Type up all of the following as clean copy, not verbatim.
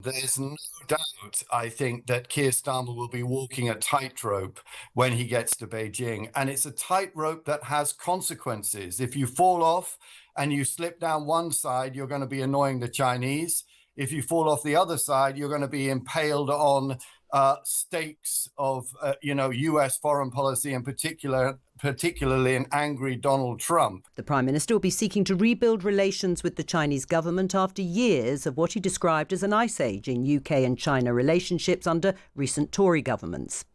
There's no doubt, I think, that Keir Starmer will be walking a tightrope when he gets to Beijing. And it's a tightrope that has consequences. If you fall off and you slip down one side, you're going to be annoying the Chinese. If you fall off the other side, you're going to be impaled on stakes of, U.S. foreign policy, and particularly an angry Donald Trump. The Prime Minister will be seeking to rebuild relations with the Chinese government after years of what he described as an ice age in UK and China relationships under recent Tory governments.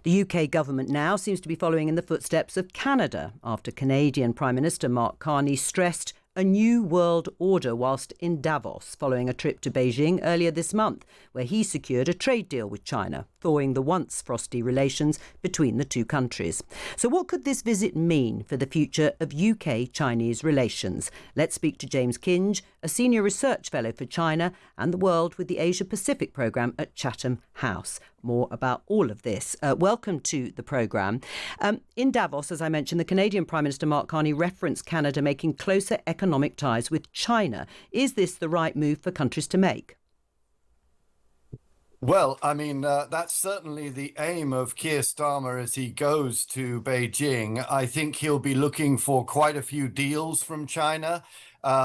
The UK government now seems to be following in the footsteps of Canada after Canadian Prime Minister Mark Carney stressed a new world order whilst in Davos following a trip to Beijing earlier this month, where he secured a trade deal with China, thawing the once frosty relations between the two countries. So what could this visit mean for the future of UK-Chinese relations? Let's speak to James Kynge, a senior research fellow for China and the world with the Asia-Pacific programme at Chatham House. More about all of this. Welcome to the programme. In Davos, as I mentioned, the Canadian Prime Minister Mark Carney referenced Canada making closer economic ties with China. Is this the right move for countries to make? Well, I mean, that's certainly the aim of Keir Starmer as he goes to Beijing. I think he'll be looking for quite a few deals from China.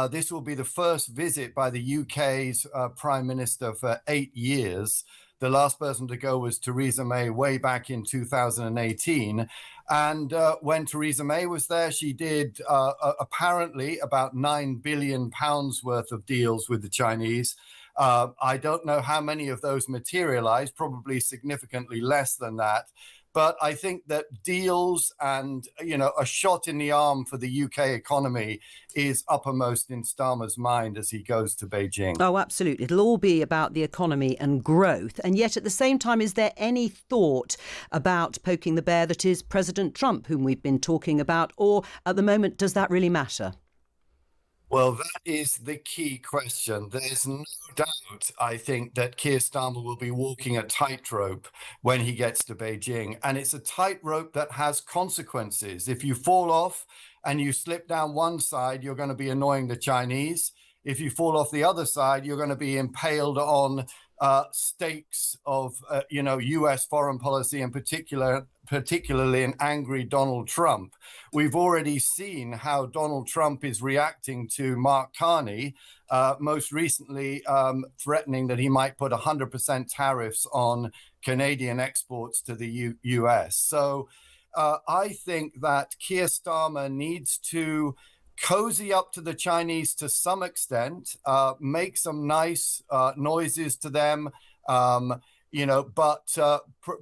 This will be the first visit by the UK's Prime Minister for 8 years. The last person to go was Theresa May way back in 2018. And when Theresa May was there, she did apparently about £9 billion worth of deals with the Chinese. I don't know how many of those materialized, probably significantly less than that. But I think that deals and, a shot in the arm for the UK economy is uppermost in Starmer's mind as he goes to Beijing. Oh, absolutely. It'll all be about the economy and growth. And yet at the same time, is there any thought about poking the bear that is President Trump, whom we've been talking about? Or at the moment, does that really matter? Well, that is the key question. There's no doubt, I think, that Keir Starmer will be walking a tightrope when he gets to Beijing. And it's a tightrope that has consequences. If you fall off and you slip down one side, you're going to be annoying the Chinese. If you fall off the other side, you're going to be impaled on stakes of, U.S. foreign policy, and particularly an angry Donald Trump. We've already seen how Donald Trump is reacting to Mark Carney, most recently threatening that he might put 100% tariffs on Canadian exports to the U.S. So I think that Keir Starmer needs to cozy up to the Chinese to some extent, make some nice noises to them, but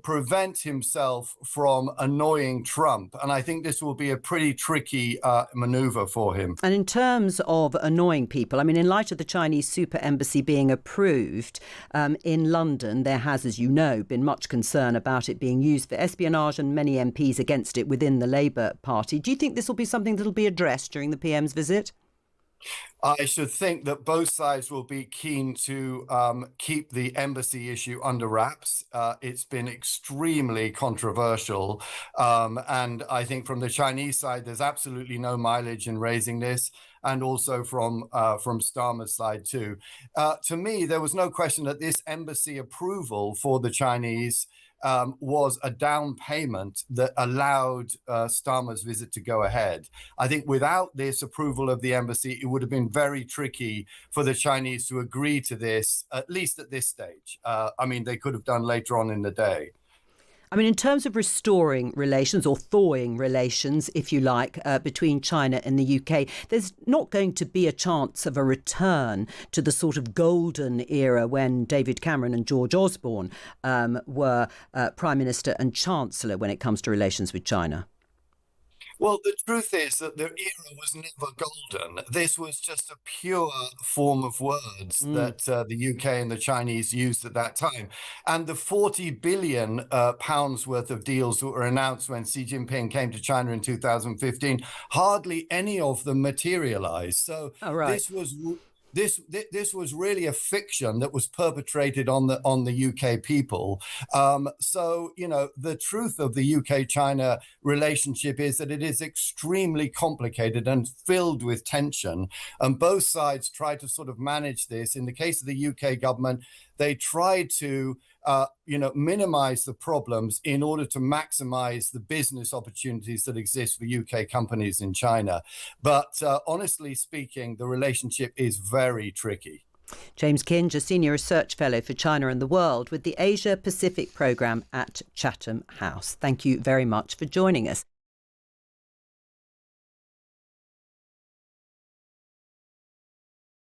prevent himself from annoying Trump. And I think this will be a pretty tricky maneuver for him. And in terms of annoying people, I mean, in light of the Chinese super embassy being approved in London, there has, as you know, been much concern about it being used for espionage and many MPs against it within the Labour Party. Do you think this will be something that will be addressed during the PM's visit? I should think that both sides will be keen to keep the embassy issue under wraps. It's been extremely controversial. And I think from the Chinese side, there's absolutely no mileage in raising this. And also from Starmer's side, too. To me, there was no question that this embassy approval for the Chinese was a down payment that allowed Starmer's visit to go ahead. I think without this approval of the embassy, it would have been very tricky for the Chinese to agree to this, at least at this stage. They could have done later on in the day. I mean, in terms of restoring relations or thawing relations, if you like, between China and the UK, there's not going to be a chance of a return to the sort of golden era when David Cameron and George Osborne were Prime Minister and Chancellor when it comes to relations with China. Well, the truth is that the era was never golden. This was just a pure form of words that the UK and the Chinese used at that time. And the 40 billion pounds worth of deals that were announced when Xi Jinping came to China in 2015, hardly any of them materialized. So this was really a fiction that was perpetrated on the UK people. The truth of the UK-China relationship is that it is extremely complicated and filled with tension. And both sides try to sort of manage this. In the case of the UK government, they try to minimize the problems in order to maximize the business opportunities that exist for UK companies in China. But honestly speaking, the relationship is very tricky. James Kynge, a Senior Research Fellow for China and the World with the Asia Pacific Programme at Chatham House. Thank you very much for joining us.